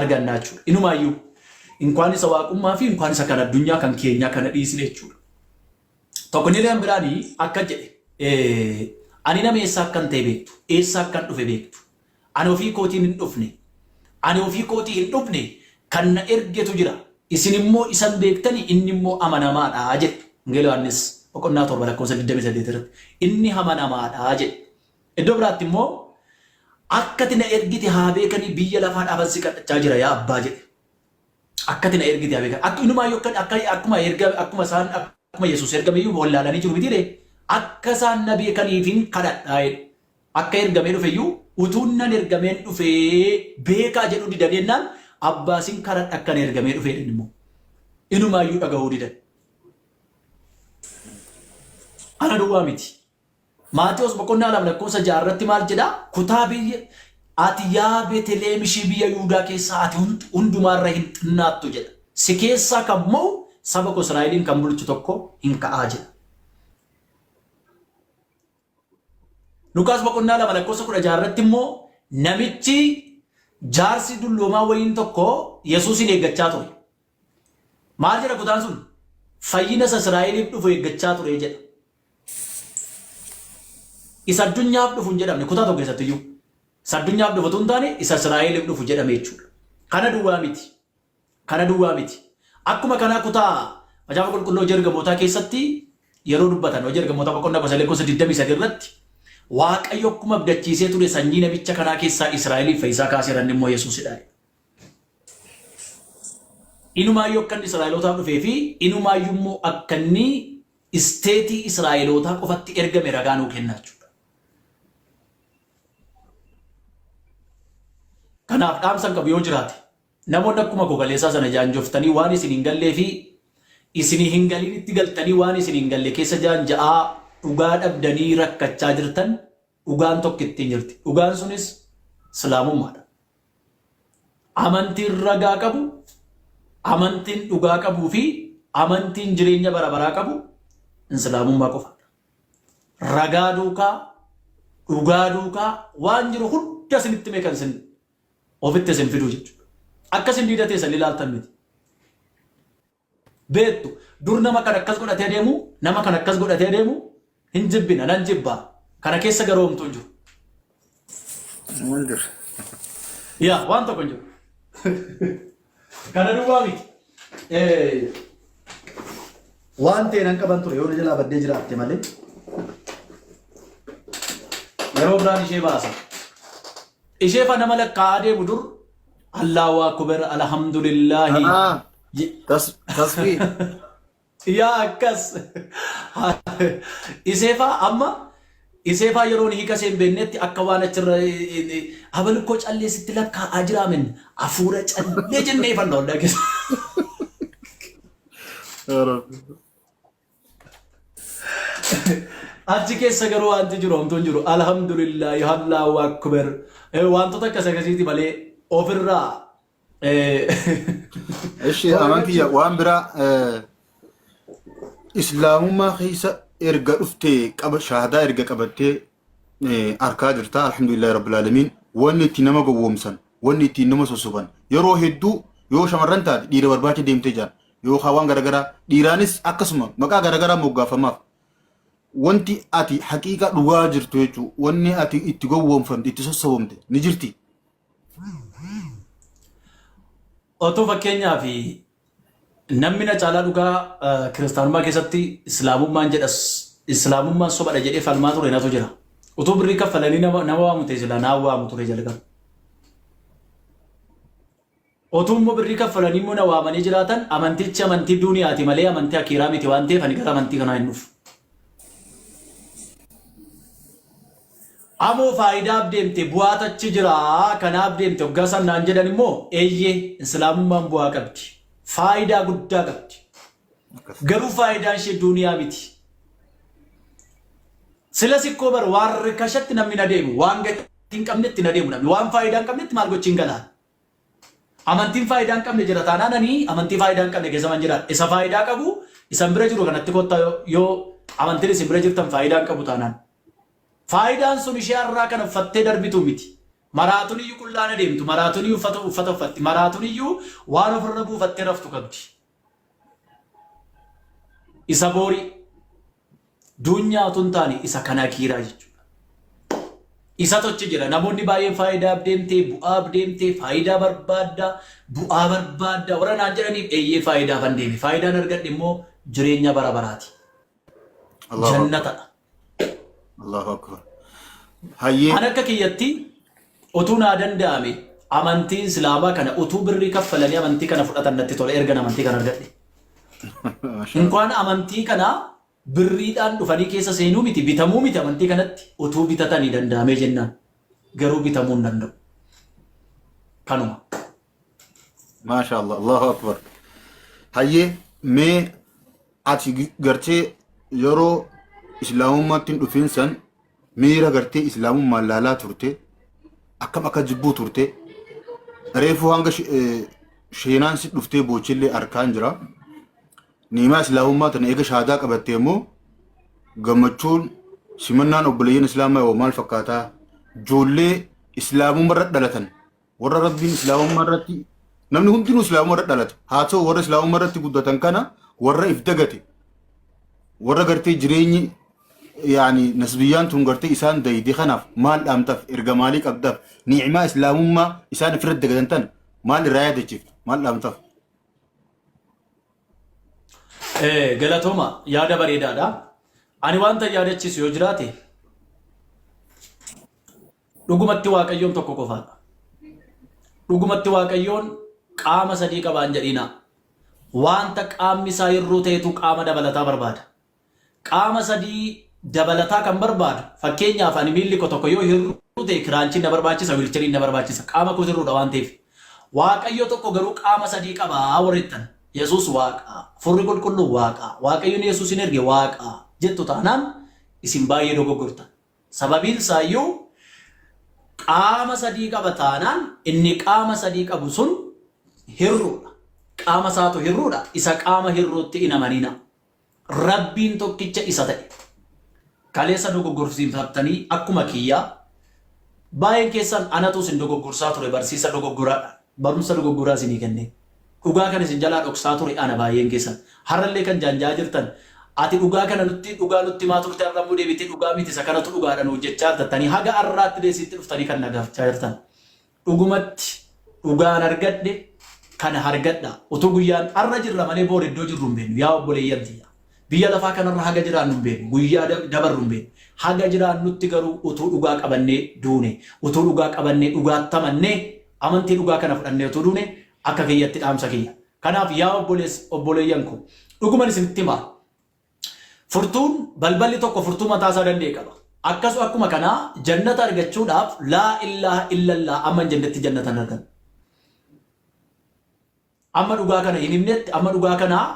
argannaa jechuudha. Inumaayyuu inkwaan isa waaqummaa fi inkwaan isa kan addunyaa kan keenyaa kana dhiisne jechuudha. Tokko ni leen biraanii akka jedhe ani nama eessaa akkan ta'e beektu, eessaa akkan dhufe beektu. Ani ofii kootiin hin dhufne. Ani ofii kootii hin dhufne kan na ergetu jira. Isin immoo isan beektani inni immoo amanamaadha jedhe. Wangeela Yohaannis boqonnaa 7:28 irratti inni amanamaadha jedhe. Iddoo biraatti immoo akkati na ergite haa beekanii biyya lafaa dhaaban si kadhachaa jira yaa abbaa jedhe. Akkati na ergite haa beekan. Akka inumaayyuu akkuma isaan akkuma Yesuus ergameyyuu wallaalanii jiru mitiire akka isaan na beekaniifin kadhadhaa jedhe. Akka ergamee dhufeyyuu utuun nan ergameen dhufee beekaa jedhu didan jennaan abbaasin kadhadha akka na ergamee dhufee immoo inumaayyuu dhagahuu didan. Ana duwwaa miti. Maatewos boqonnaa 2:6 irratti maal jedhaa? Kutaa biyya ati yaa Beetlehem ishee biyya Yihuudaa keessaa ati hundumaarra hin xinnaattu jedha. Si keessaa kan mo'u saba koo Israa'eliin kan bulchu tokko hin ka'aa jedha. Lukaas boqonnaa 2:16 irratti immoo namichi jaarsi dulloomaa waliin tokko Yesuusin eeggachaa ture. Maal jedha kutaan sun? Fayyina isa Israa'eliif dhufu eeggachaa ture jedha. Isa addunyaaf dhufu hin jedhamne kutaa tokko keessatti iyyuu. Isa addunyaaf dhufu tun taane isa Israa'eliif dhufu jedhame jechuudha. Kana duwwaa miti. Kana duwwaa miti. Akkuma kanaa kutaa macaafa qulqulluu hojii ergamootaa keessatti yeroo dubbatan hojii ergamootaa boqonnaa 23 irratti Waaqayyo akkuma abdachiisee ture sanyii namicha kanaa keessaa Israa'eliif fayyisaa kaaseeran immoo Yesuusidha. Inumaayyuu akka inni Israa'elootaaf dhufee fi inumaayyuu immoo akka inni isteetii Israa'elootaa qofatti ergame ragaa nuu kennaa jechuudha. Kanaaf dhaamsan qabu yoo jiraate namoonni akkuma gogaleessaa sana jaanjoftanii waan isin hin gallee fi isin hin galiin itti galtanii waan isin hin galle keessa jaanja'aa dhugaa dhabdanii rakkachaa jirtan dhugaan tokko ittiin jirti. Dhugaan sunis Islaamummaadha. Amantiin ragaa qabu, amantiin dhugaa qabuu fi amantiin jireenya bara baraa qabu Islaamummaa qofaadha. Ragaa duukaa, dhugaa duukaa waan jiru hunda isinitti meeqan isin ofitti isin fiduu jechuudha. Akka isin diidatee isin ilaaltan miti. Beektu dur nama kan akkas godhatee deemu, nama kan akkas godhatee deemu hin jibbina nan jibbaa. Kana keessa garuu homtuu hin jiru. Wonder. Yaa waan tokko hin jiru. Kana duwwaa miti. Waan ta'e nan qaban ture yoo na jalaa baddee jiraatte malee. Yeroo biraan ishee baasa. Ishee fa nama lakkaa'aa deemu dur Allahu akbar alhamdulillahi. Tasbih. Yaa akkas. Iseefa amma iseefa yeroo hiika seen bennetti akka waan achirra abalkoo calleesitti lakkaa'aa jiraamen afuura callee jennee fannoo dhagees. Achi keessa garuu wanti jiru homtuun jiru alhamdulillahi Allahu akbar wantoota akkas akkasiiti malee ofirraa. Eshi amantii waan biraa Islaamummaa keessa erga dhuftee qaba shahaadaa erga qabattee arkaa jirta alhamdulillahi rabbil alamin wanni itti nama gowwoomsan wanni itti nama sosoban yeroo hedduu yoo shamarran taate dhiira barbaacha deemtee jaan yoo waan garagaraa dhiiraanis akkasuma maqaa garagaraa moggaafamaaf wanti ati haqiiqa dhugaa jirtu jechuun wanni ati itti gowwoomfamte itti sossobamte ni jirti. Otoo fakkeenyaaf namni na caalaa dhugaa kiristaanummaa keessatti islaamummaan jedhas islaamummaan sobadha jedhee falmaa ture natu jira. Otoo birrii kaffalanii nama waamu ta'e sila naa waamu ture jalqaba. Otoo immoo birrii kaffalanii immoo na waamanii jiraatan amantichi amantii duuniyaati malee amantii akiiraa miti waan ta'eef ani gara amantii kanaa hin dhufu. Amoo faayidaaf deemte bu'aatachi jira kanaaf deemte waggaa sannaan jedhan immoo eeyyee islaamummaan bu'aa qabdi. Faayidaa guddaa qabdi. Garuu faayidaan ishee duuniyaa miti. Sila sikkoo bar waan rikashatti namni na deemu waan gatii hin qabnetti na deemu namni waan faayidaa hin qabnetti maal gochiin galaan. Amantiin faayidaa hin qabne jira taanaananii amantii faayidaa hin qabne keessa man jira. Isa faayidaa qabu isan bira jiru kanatti kottaa yoo amantiin isin bira jirtan faayidaa hin qabu taanaan. Faayidaan sun ishee har'aa kana uffattee darbitu miti. Maraatuun iyyuu qullaana deemtu, maraatuun iyyuu uffata uffatti, maraatuun iyyuu waan ofirra buufattee raftu qabdi. Isa boori duunyaatu hin taane isa kana kiiraa jechuudha. Isa tochi jira namoonni baay'een faayidaa abdeemtee, bu'aa abdeemtee, faayidaa barbaaddaa, bu'aa barbaaddaa warra naan jedhaniif eeyyee faayidaa fan deeme. Faayidaan argadhe immoo jireenya bara baraati. Jannatadha. Allahu akbar. Hayyee. An akka kiyyatti utuu naa danda'ame amantiin islaamaa kana utuu birrii kaffalanii amantii kana fudhatan natti tola ergan amantii kana argadhe. Inkaan amantii kana birriidhaan dhufanii keessa seenuu miti bitamuu miti amantii kanatti utuu bitatanii danda'amee jennaan garuu bitamuu hin danda'u. Kanuma. Maashaallah. Allahu akbar. Hayyee mee ati gartee yeroo islaamummaatti dhufiin san miira gartee islaamummaan laalaa turte akkam akka jibbuu turte reefuu hanga sheenaan si dhuftee boochillee arkaan jira. Niimaa islaamummaa tana eega shahaadaa qabattee immoo gammachuun simannaan obboleeyyan islaamaa yoo maal fakkaataa ijoollee islaamummaa irratti dhalatan warra rabbiin islaamummaa irratti namni hundinuu islaamummaa irratti dhalata haa ta'u warra islaamummaa irratti guddatan kana warra if dagate warra gartee jireenyi يعني نسبيان تنقرتي إسان دايدي خناف مال أمتف إرجع مالك أبدف نعمة إسلام ما إسان فرد دقدنتن مال رايد تشيف مال أمتف قالتهما يا دبر يدادا أنا وانت يا رجس يجراتي رقمت واقعيون تكوكوفا رقمت واقعيون قام صديق بانجرينا وانت قام مساير روتيتو قام دبلتا برباد قام صديق dabalataa kan barbaadu fakkeenyaaf ani miilli ko tokko yoo hir'uu ta'e kiraanchiin na barbaachisa wiilcheriin na barbaachisa qaama koo hir'uudha waan ta'eef waaqayyo tokko garuu qaama sadii qabaa warrittan yesuus waaqa furri qulqulluu waaqa waaqayyoon yesuus hin erge waaqa jettu taanaan isin baay'ee dogoggortan sababiin isaayyuu qaama sadii qaba taanaan inni qaama sadii qabu sun hir'uudha qaama isaatu hir'uudha isa qaama hir'uutti hin amanina rabbiin tokkicha isa ta'e kaleessa dogoggorsiifatanii akkuma kiyyaa baay'een keessan anatu isin dogoggorsaa ture barsiisa dogoggoraadha barumsa dogoggoraa isinii kenne dhugaa kana isin jalaa dhoksaa ture ana baay'een keessan har'allee kan jaanjaa jirtan ati dhugaa kana dhugaa nutti maa turte argamuu deebitee dhugaa miti isa kanatu dhugaadhaan hojjechaa jirtanii haga har'aatti deessitti dhuftanii kan nagaafachaa jirtan dhugumatti dhugaan argadhe kana hargadha utuu guyyaan har'a jirra malee boor iddoo jirru hin beeknu yaa obboleeyyan tiyya biyya lafaa kanarra haga jiraan hin beeknu guyyaa dabarru hin beeknu haga jiraan nutti garuu utuu dhugaa qabannee duune utuu dhugaa qabannee dhugaattamannee amantii dhugaa kana fudhannee utuu duune akka kiyyatti dhaamsa kiyya kanaaf yaa obboleeyyan ko dhuguman isinitti himaa furtuun balballi tokko furtuu mataa isaa danda'e qaba akkasuma akkuma kanaa jannata argachuudhaaf laa ilaaha illallah amma jannatti jannatan argan amma dhugaa kana hin himnetti amma dhugaa kanaa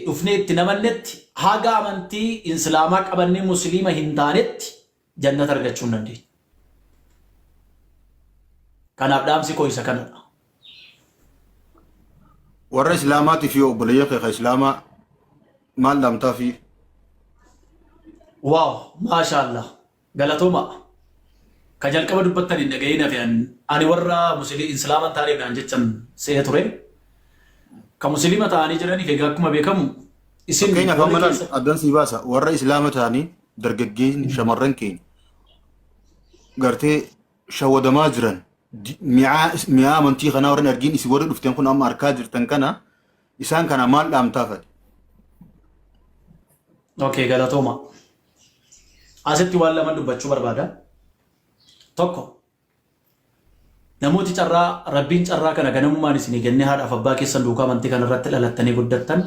dhufneetti namannetti haga amantii islaamaa qabannee musliima hin taanetti jannata argachuu hin dandeenye. Kanaaf dhaamsi koo isa kanadha. Warra islaamaatii fi obboleeyyan keessa islaamaa maal dhaamtaa fi? Waaw maashaallah galatooma ka jalqaba dubbattan hin dhaga'in hafe ani warra islaamaa taaneedhaan jechan se'ee ture. كمسلمة تاني جراني في جاكم بيكم اسم كينيا كمان أدنى سيباسا ورا إسلام تاني درجين شمرن كين قرتي شو دماجرن ميا منتي خنا ورن أرجين يسوون دفتين كنا أم أركاجر تنكنا إنسان كنا مال لام تافد أوكي قال توما أسيت والله ما دبتشو بربادا توكو namooti carraa rabbiin carraa kana ganamummaan isinii kennee haadhaaf abbaa keessan duukaa amantii kana irratti dhalattanii guddattan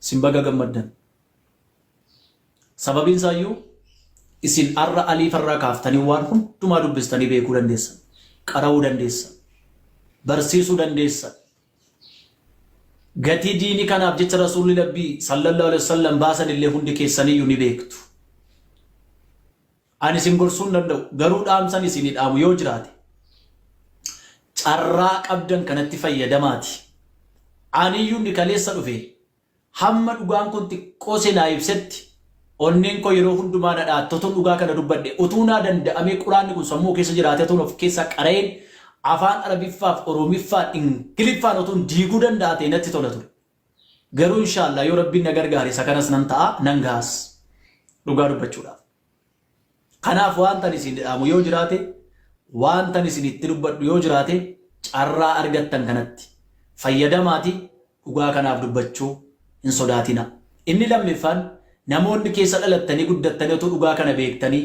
isin baga gammaddan sababiin isaayyuu isin arra aliifarraa kaaftanii waan hundumaa dubbistanii beekuu dandeessan qara'uu dandeessan barsiisuu dandeessan gatii diinii kanaaf jecha rasuulli rabbii sallallahu alaihi wasallam baasan illee hundi keessaniyyuu ni beektu ani isin gorsuu hin danda'u garuu dhaamsan isinii dhaamu yoo jiraate carraa qabdan kanatti fayyadamaati aniyyuu ni kaleessa dhufe hamma dhugaan kun xiqqoo silaa ibsetti onneen koo yeroo hundumaa na dhaattoton dhugaa kana dubbadhe utuu naa danda'amee quraanni kun sammuu keessa jiraatee tun of keessa qareen afaan arabiffaaf oromiffaaf ingiliffaan utuun diiguu danda'ate natti tola ture. Garuu inshallah yoo rabbiin na gargaare isa kanas nan ta'a nan gaas dhugaa dubbachuudhaaf. Kanaaf wanta isin dhaamu yoo jiraate wanta isin itti dubbadhu yoo jiraate carraa argattan kanatti fayyadamaati dhugaa kanaaf dubbachuu hin sodaatina. Inni lammiffaan namoonni keessa dhalattanii guddattanii otoo dhugaa kana beektanii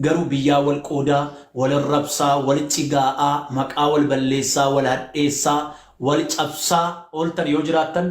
garuu biyyaa wal qoodaa, wal arrabsaa, wal cigaa'aa, maqaa wal balleessaa, wal hadheessaa, wal cabsaa ooltan yoo jiraattan